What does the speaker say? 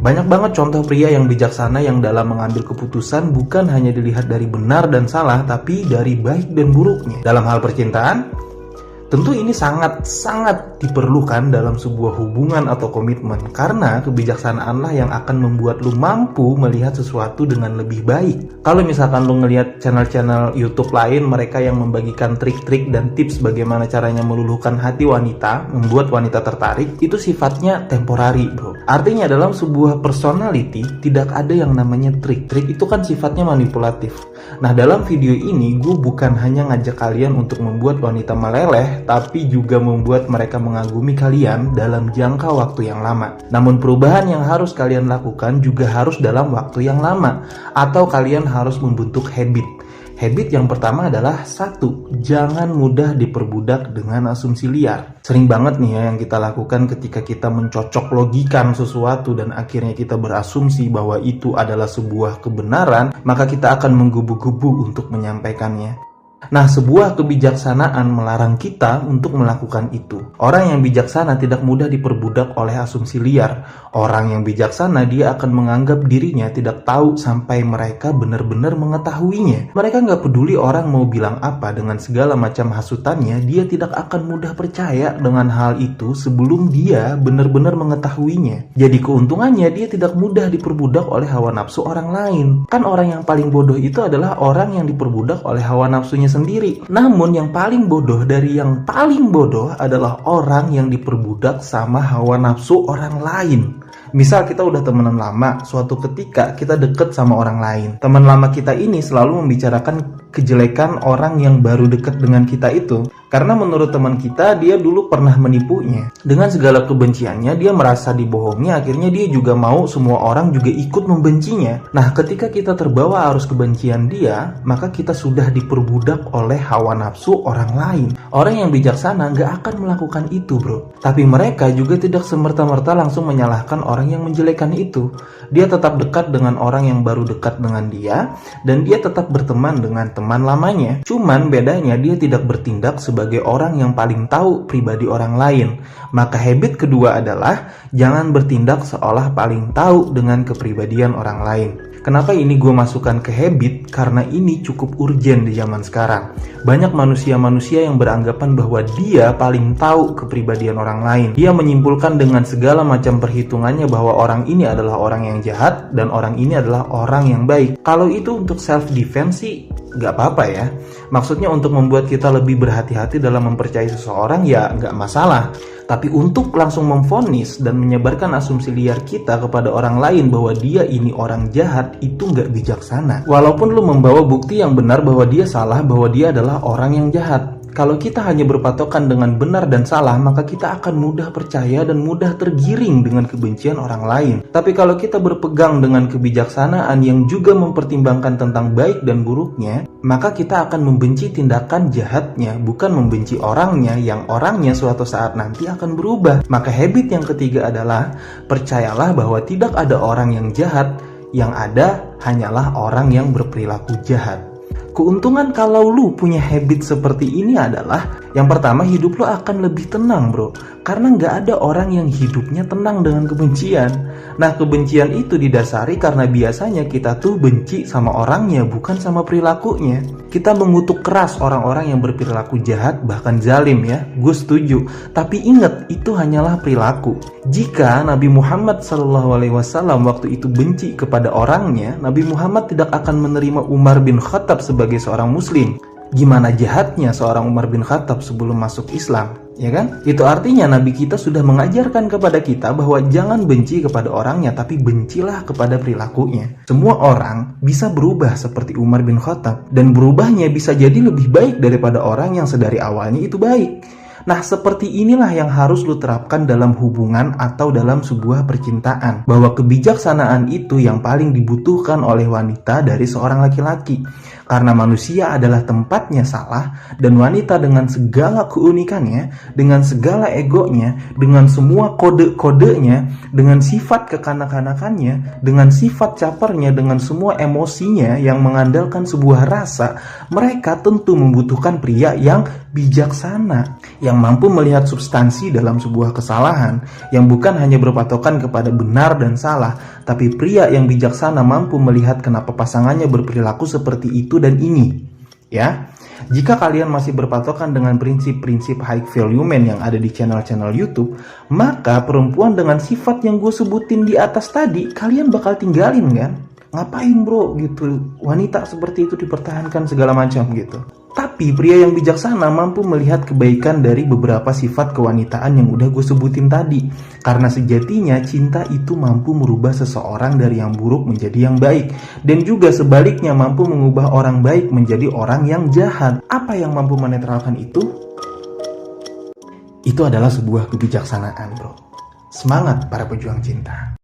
Banyak banget contoh pria yang bijaksana yang dalam mengambil keputusan bukan hanya dilihat dari benar dan salah, tapi dari baik dan buruknya. Dalam hal percintaan, tentu ini sangat diperlukan dalam sebuah hubungan atau komitmen, karena kebijaksanaanlah yang akan membuat lu mampu melihat sesuatu dengan lebih baik. Kalau misalkan lu ngelihat channel-channel YouTube lain, mereka yang membagikan trik-trik dan tips bagaimana caranya meluluhkan hati wanita, membuat wanita tertarik, itu sifatnya temporary, bro. Artinya dalam sebuah personality tidak ada yang namanya trik. Trik itu kan sifatnya manipulatif. Nah, dalam video ini gue bukan hanya ngajak kalian untuk membuat wanita meleleh, tapi juga membuat mereka mengagumi kalian dalam jangka waktu yang lama. Namun perubahan yang harus kalian lakukan juga harus dalam waktu yang lama, atau kalian harus membentuk habit. Habit yang pertama adalah 1. Jangan mudah diperbudak dengan asumsi liar. Sering banget nih ya yang kita lakukan ketika kita mencocok logikan sesuatu dan akhirnya kita berasumsi bahwa itu adalah sebuah kebenaran, maka kita akan menggebu-gebu untuk menyampaikannya. Nah, sebuah kebijaksanaan melarang kita untuk melakukan itu. Orang yang bijaksana tidak mudah diperbudak oleh asumsi liar. Orang yang bijaksana, dia akan menganggap dirinya tidak tahu sampai mereka benar-benar mengetahuinya. Mereka nggak peduli orang mau bilang apa, dengan segala macam hasutannya, dia tidak akan mudah percaya dengan hal itu sebelum dia benar-benar mengetahuinya. Jadi keuntungannya, dia tidak mudah diperbudak oleh hawa nafsu orang lain. Kan orang yang paling bodoh itu adalah orang yang diperbudak oleh hawa nafsunya sendiri. Namun yang paling bodoh dari yang paling bodoh adalah orang yang diperbudak sama hawa nafsu orang lain. Misal kita udah temenan lama, suatu ketika kita deket sama orang lain. Teman lama kita ini selalu membicarakan kejelekan orang yang baru deket dengan kita itu. Karena menurut teman kita, dia dulu pernah menipunya. Dengan segala kebenciannya, dia merasa dibohongi, akhirnya dia juga mau semua orang juga ikut membencinya. Nah, ketika kita terbawa arus kebencian dia, maka kita sudah diperbudak oleh hawa nafsu orang lain. Orang yang bijaksana nggak akan melakukan itu, bro. Tapi mereka juga tidak semerta-merta langsung menyalahkan orang yang menjelekan itu. Dia tetap dekat dengan orang yang baru dekat dengan dia, dan dia tetap berteman dengan teman lamanya. Cuman bedanya dia tidak bertindak sebagai orang yang paling tahu pribadi orang lain. Maka habit kedua adalah jangan bertindak seolah paling tahu dengan kepribadian orang lain. Kenapa ini gue masukkan ke habit? Karena ini cukup urgen di zaman sekarang. Banyak manusia-manusia yang beranggapan bahwa dia paling tahu kepribadian orang lain. Dia menyimpulkan dengan segala macam perhitungannya bahwa orang ini adalah orang yang jahat dan orang ini adalah orang yang baik. Kalau itu untuk self-defense sih gak apa-apa ya. Maksudnya untuk membuat kita lebih berhati-hati dalam mempercayai seseorang ya gak masalah. Tapi untuk langsung memvonis dan menyebarkan asumsi liar kita kepada orang lain bahwa dia ini orang jahat, itu nggak bijaksana. Walaupun lu membawa bukti yang benar bahwa dia salah, bahwa dia adalah orang yang jahat. Kalau kita hanya berpatokan dengan benar dan salah, maka kita akan mudah percaya dan mudah tergiring dengan kebencian orang lain. Tapi kalau kita berpegang dengan kebijaksanaan yang juga mempertimbangkan tentang baik dan buruknya, maka kita akan membenci tindakan jahatnya, bukan membenci orangnya yang orangnya suatu saat nanti akan berubah. Maka habit yang ketiga adalah percayalah bahwa tidak ada orang yang jahat, yang ada hanyalah orang yang berperilaku jahat. Keuntungan kalau lu punya habit seperti ini adalah yang pertama, hidup lu akan lebih tenang, bro. Karena nggak ada orang yang hidupnya tenang dengan kebencian. Nah, kebencian itu didasari karena biasanya kita tuh benci sama orangnya, bukan sama perilakunya. Kita mengutuk keras orang-orang yang berperilaku jahat, bahkan zalim ya. Gue setuju. Tapi ingat, itu hanyalah perilaku. Jika Nabi Muhammad SAW waktu itu benci kepada orangnya, Nabi Muhammad tidak akan menerima Umar bin Khattab sebagai seorang muslim. Gimana jahatnya seorang Umar bin Khattab sebelum masuk Islam, ya kan? Itu artinya Nabi kita sudah mengajarkan kepada kita bahwa jangan benci kepada orangnya, tapi bencilah kepada perilakunya. Semua orang bisa berubah seperti Umar bin Khattab, dan berubahnya bisa jadi lebih baik daripada orang yang sedari awalnya itu baik. Nah, seperti inilah yang harus lu terapkan dalam hubungan atau dalam sebuah percintaan. Bahwa kebijaksanaan itu yang paling dibutuhkan oleh wanita dari seorang laki-laki. Karena manusia adalah tempatnya salah, dan wanita dengan segala keunikannya, dengan segala egonya, dengan semua kode-kodenya, dengan sifat kekanak-kanakannya, dengan sifat capernya, dengan semua emosinya yang mengandalkan sebuah rasa, mereka tentu membutuhkan pria yang bijaksana, yang mampu melihat substansi dalam sebuah kesalahan, yang bukan hanya berpatokan kepada benar dan salah, tapi pria yang bijaksana mampu melihat kenapa pasangannya berperilaku seperti itu dan ini. Ya, jika kalian masih berpatokan dengan prinsip-prinsip high value man yang ada di channel-channel YouTube, maka perempuan dengan sifat yang gue sebutin di atas tadi, kalian bakal tinggalin kan? Ngapain bro gitu, wanita seperti itu dipertahankan segala macam gitu. Tapi pria yang bijaksana mampu melihat kebaikan dari beberapa sifat kewanitaan yang udah gue sebutin tadi. Karena sejatinya cinta itu mampu merubah seseorang dari yang buruk menjadi yang baik. Dan juga sebaliknya mampu mengubah orang baik menjadi orang yang jahat. Apa yang mampu menetralkan itu? Itu adalah sebuah kebijaksanaan bro. Semangat para pejuang cinta.